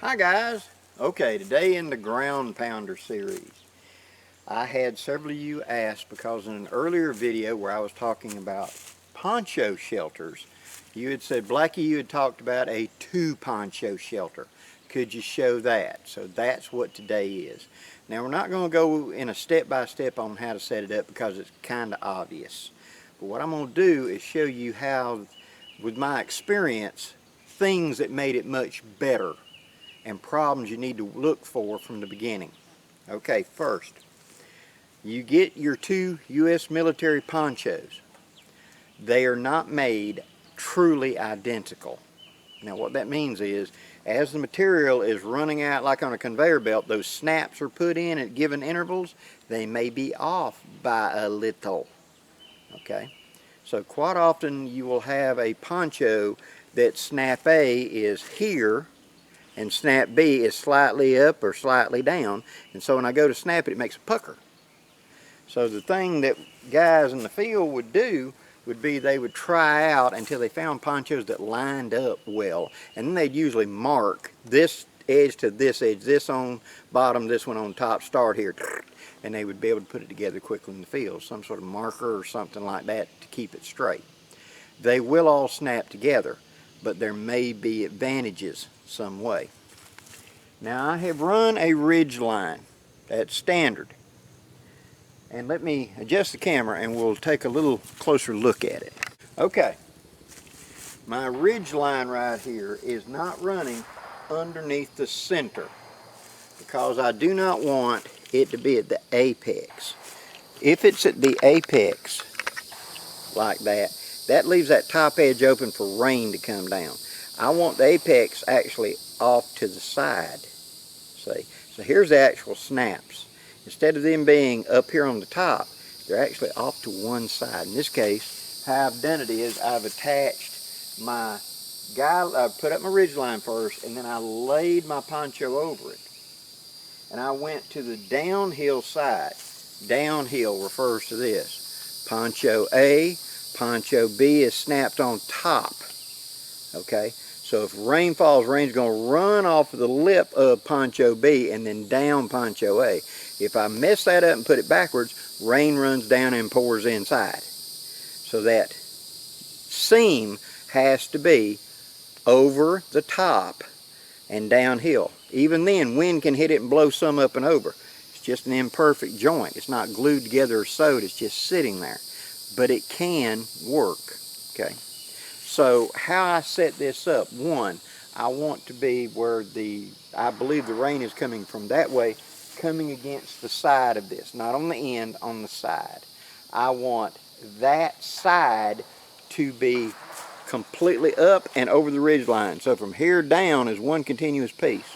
Hi guys. Okay, today in the Ground Pounder series, I had several of you ask because in an earlier video where I was talking about poncho shelters, you had said, Blackie, you had talked about a 2 poncho shelter. Could you show that? So that's what today is. Now we're not going to go in a step-by-step on how to set it up because it's kind of obvious. But what I'm going to do is show you how, with my experience, things that made it much better and problems you need to look for from the beginning. Okay, first, you get your 2 U.S. military ponchos. They are not made truly identical. Now what that means is, as the material is running out like on a conveyor belt, those snaps are put in at given intervals, they may be off by a little. Okay, so quite often you will have a poncho that snap A is here and snap B is slightly up or slightly down, and so when I go to snap it, it makes a pucker. So the thing that guys in the field would do would be they would try out until they found ponchos that lined up well, and then they'd usually mark this edge to this edge, this on bottom, this one on top, start here, and they would be able to put it together quickly in the field, some sort of marker or something like that to keep it straight. They will all snap together, but there may be advantages some way. Now I have run a Ridgeline, that's standard. And let me adjust the camera and we'll take a little closer look at it. Okay, my Ridgeline right here is not running underneath the center because I do not want it to be at the apex. If it's at the apex like that, that leaves that top edge open for rain to come down. I want the apex actually off to the side. See? So here's the actual snaps. Instead of them being up here on the top, they're actually off to one side. In this case, how I've done it is I've attached my I put up my Ridgeline first, and then I laid my poncho over it. And I went to the downhill side. Downhill refers to this. Poncho A, poncho B is snapped on top. Okay? So if rain falls, rain's going to run off of the lip of poncho B and then down poncho A. If I mess that up and put it backwards, rain runs down and pours inside. So that seam has to be over the top and downhill. Even then, wind can hit it and blow some up and over. It's just an imperfect joint. It's not glued together or sewed, it's just sitting there. But it can work. Okay. So how I set this up, one, I want to be where I believe the rain is coming from that way, coming against the side of this, not on the end, on the side. I want that side to be completely up and over the Ridgeline. So from here down is one continuous piece.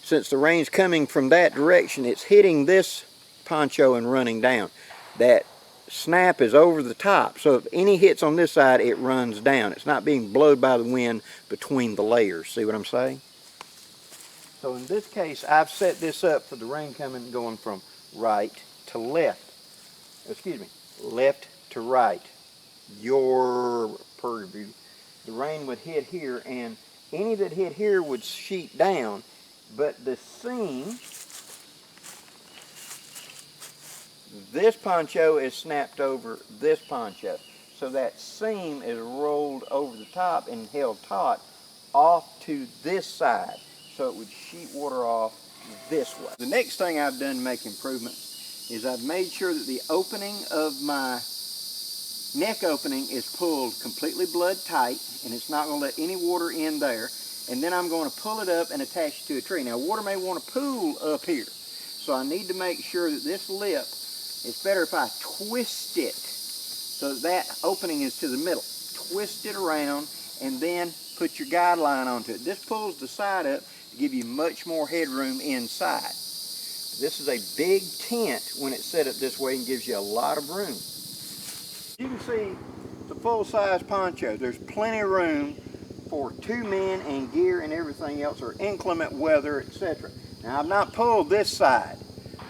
Since the rain's coming from that direction, it's hitting this poncho and running down. That snap is over the top, so if any hits on this side, it runs down. It's not being blown by the wind between the layers. See what I'm saying? So in this case, I've set this up for the rain coming going from right to left. Excuse me, left to right. Your purview. The rain would hit here, and any that hit here would sheet down, but the seam, this poncho is snapped over this poncho. So that seam is rolled over the top and held taut off to this side. So it would sheet water off this way. The next thing I've done to make improvements is I've made sure that the opening of my neck opening is pulled completely blood tight, and it's not going to let any water in there. And then I'm going to pull it up and attach it to a tree. Now water may want to pool up here. So I need to make sure that this lip, it's better if I twist it so that opening is to the middle. Twist it around and then put your guideline onto it. This pulls the side up to give you much more headroom inside. This is a big tent when it's set up this way and gives you a lot of room. You can see the full-size poncho. There's plenty of room for 2 men and gear and everything else, or inclement weather, etc. Now I've not pulled this side,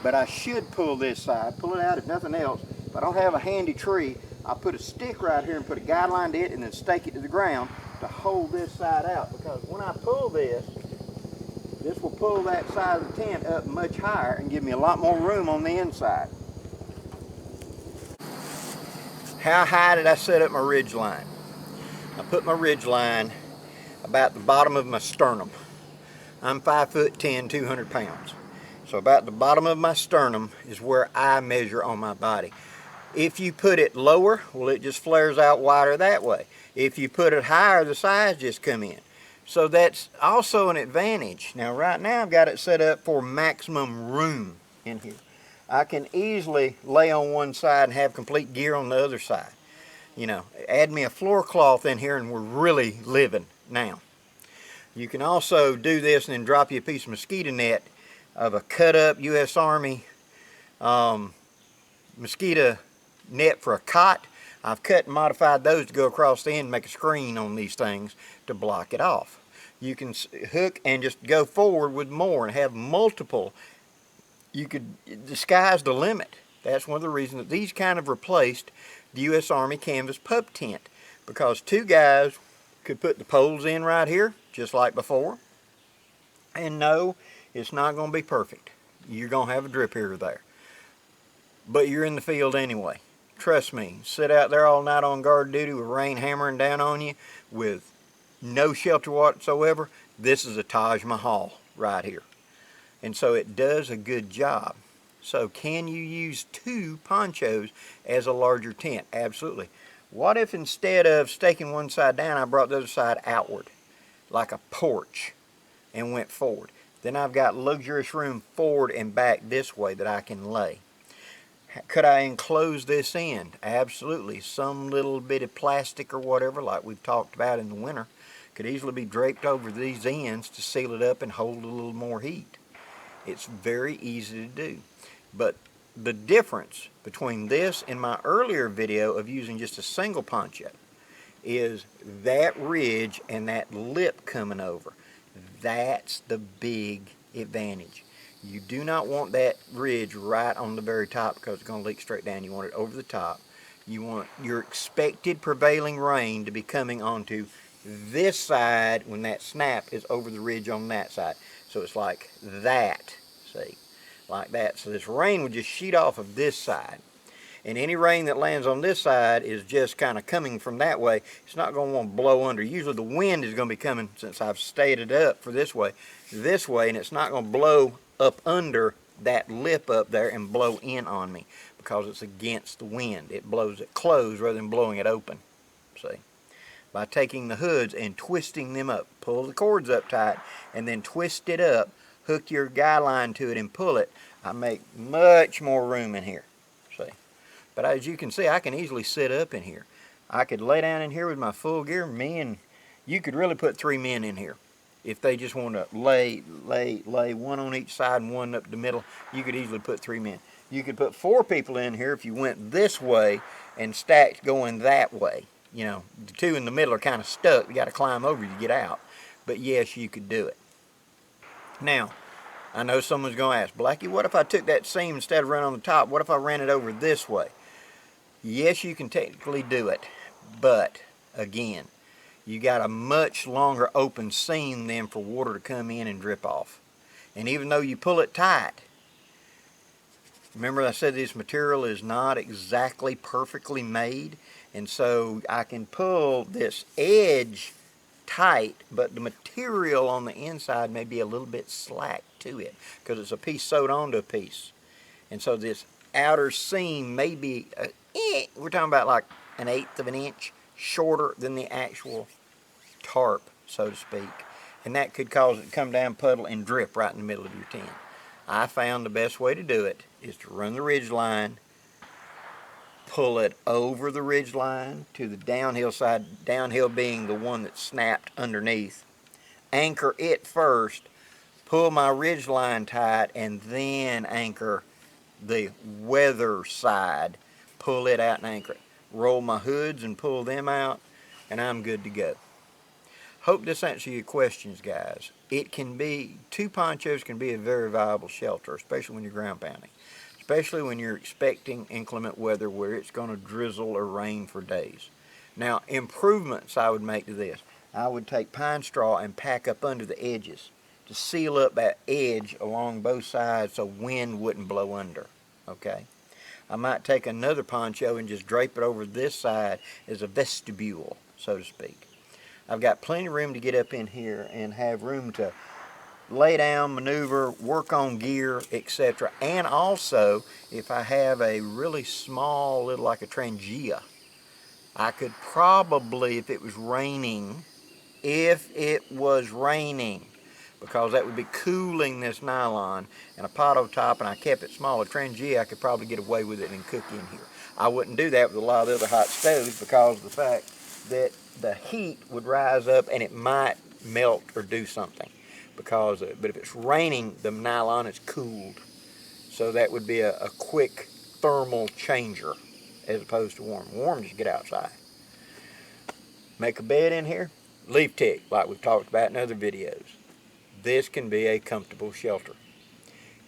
but I should pull this side. Pull it out if nothing else. If I don't have a handy tree, I'll put a stick right here and put a guideline to it and then stake it to the ground to hold this side out, because when I pull this, pull that side of the tent up much higher and give me a lot more room on the inside. How high did I set up my ridge line? I put my ridge line about the bottom of my sternum. I'm 5'10", 200 pounds. So about the bottom of my sternum is where I measure on my body. If you put it lower, well, it just flares out wider that way. If you put it higher, the sides just come in. So that's also an advantage. Now right now I've got it set up for maximum room in here. I can easily lay on one side and have complete gear on the other side. You know, add me a floor cloth in here and we're really living now. You can also do this and then drop you a piece of mosquito net of a cut up U.S. Army mosquito net for a cot. I've cut and modified those to go across the end and make a screen on these things to block it off. You can hook and just go forward with more and have multiple. The sky's the limit. That's one of the reasons that these kind of replaced the U.S. Army canvas pup tent, because two guys could put the poles in right here just like before. And no, it's not going to be perfect. You're going to have a drip here or there. But you're in the field anyway. Trust me, sit out there all night on guard duty with rain hammering down on you with no shelter whatsoever. This is a Taj Mahal right here. And so it does a good job. So can you use two ponchos as a larger tent? Absolutely. What if instead of staking one side down, I brought the other side outward, like a porch, and went forward? Then I've got luxurious room forward and back this way that I can lay. Could I enclose this end? Absolutely. Some little bit of plastic or whatever, like we've talked about in the winter, could easily be draped over these ends to seal it up and hold a little more heat. It's very easy to do. But the difference between this and my earlier video of using just a single poncho is that ridge and that lip coming over. That's the big advantage. You do not want that ridge right on the very top because it's going to leak straight down. You want it over the top. You want your expected prevailing rain to be coming onto this side when that snap is over the ridge on that side. So it's like that, see, like that. So this rain would just sheet off of this side. And any rain that lands on this side is just kind of coming from that way. It's not going to want to blow under. Usually the wind is going to be coming, since I've stayed it up for this way, and it's not going to blow up under that lip up there and blow in on me because it's against the wind. It blows it closed rather than blowing it open, see. By taking the hoods and twisting them up, pull the cords up tight and then twist it up, hook your guy line to it and pull it, I make much more room in here, see. But as you can see, I can easily sit up in here. I could lay down in here with my full gear. You could really put 3 men in here. If they just want to lay one on each side and one up the middle, you could easily put 3 men. You could put 4 people in here if you went this way and stacked going that way. You know, the 2 in the middle are kind of stuck. You got to climb over to get out. But yes, you could do it. Now, I know someone's going to ask, Blackie, what if I took that seam instead of running on the top? What if I ran it over this way? Yes, you can technically do it. But, again, you got a much longer open seam then for water to come in and drip off. And even though you pull it tight, remember I said this material is not exactly perfectly made, and so I can pull this edge tight, but the material on the inside may be a little bit slack to it because it's a piece sewed onto a piece. And so this outer seam may be, we're talking about like 1/8 of an inch shorter than the actual tarp, so to speak. And that could cause it to come down, puddle, and drip right in the middle of your tent. I found the best way to do it is to run the ridge line, pull it over the ridge line to the downhill side, downhill being the one that's snapped underneath, anchor it first, pull my ridge line tight, and then anchor the weather side, pull it out and anchor it. Roll my hoods and pull them out, and I'm good to go. Hope this answers your questions, guys. It can be, 2 ponchos can be a very viable shelter, especially when you're ground pounding. Especially when you're expecting inclement weather where it's going to drizzle or rain for days. Now, improvements I would make to this. I would take pine straw and pack up under the edges to seal up that edge along both sides so wind wouldn't blow under, okay? I might take another poncho and just drape it over this side as a vestibule, so to speak. I've got plenty of room to get up in here and have room to lay down, maneuver, work on gear, etc. And also, if I have a really small, little like a Trangia, I could probably, if it was raining, because that would be cooling this nylon, and a pot over top, and I kept it small, a Trangia, I could probably get away with it and cook in here. I wouldn't do that with a lot of the other hot stoves because of the fact that the heat would rise up and it might melt or do something. But if it's raining, the nylon is cooled. So that would be a quick thermal changer as opposed to warm. Warm, just get outside. Make a bed in here, leaf tick, like we've talked about in other videos. This can be a comfortable shelter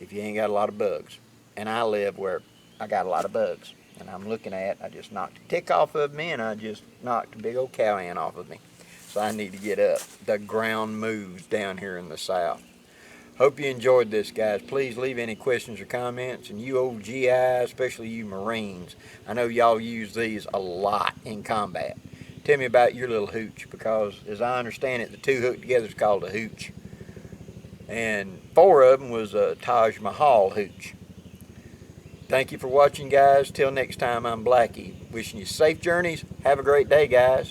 if you ain't got a lot of bugs. And I live where I got a lot of bugs. And I'm looking at, I just knocked a tick off of me, and I just knocked a big old cow ant off of me. So I need to get up. The ground moves down here in the south. Hope you enjoyed this, guys. Please leave any questions or comments. And you old GI, especially you Marines, I know y'all use these a lot in combat. Tell me about your little hooch, because as I understand it, the two hooked together is called a hooch. And 4 of them was a Taj Mahal hooch. Thank you for watching, guys. Till next time, I'm Blackie. Wishing you safe journeys. Have a great day, guys.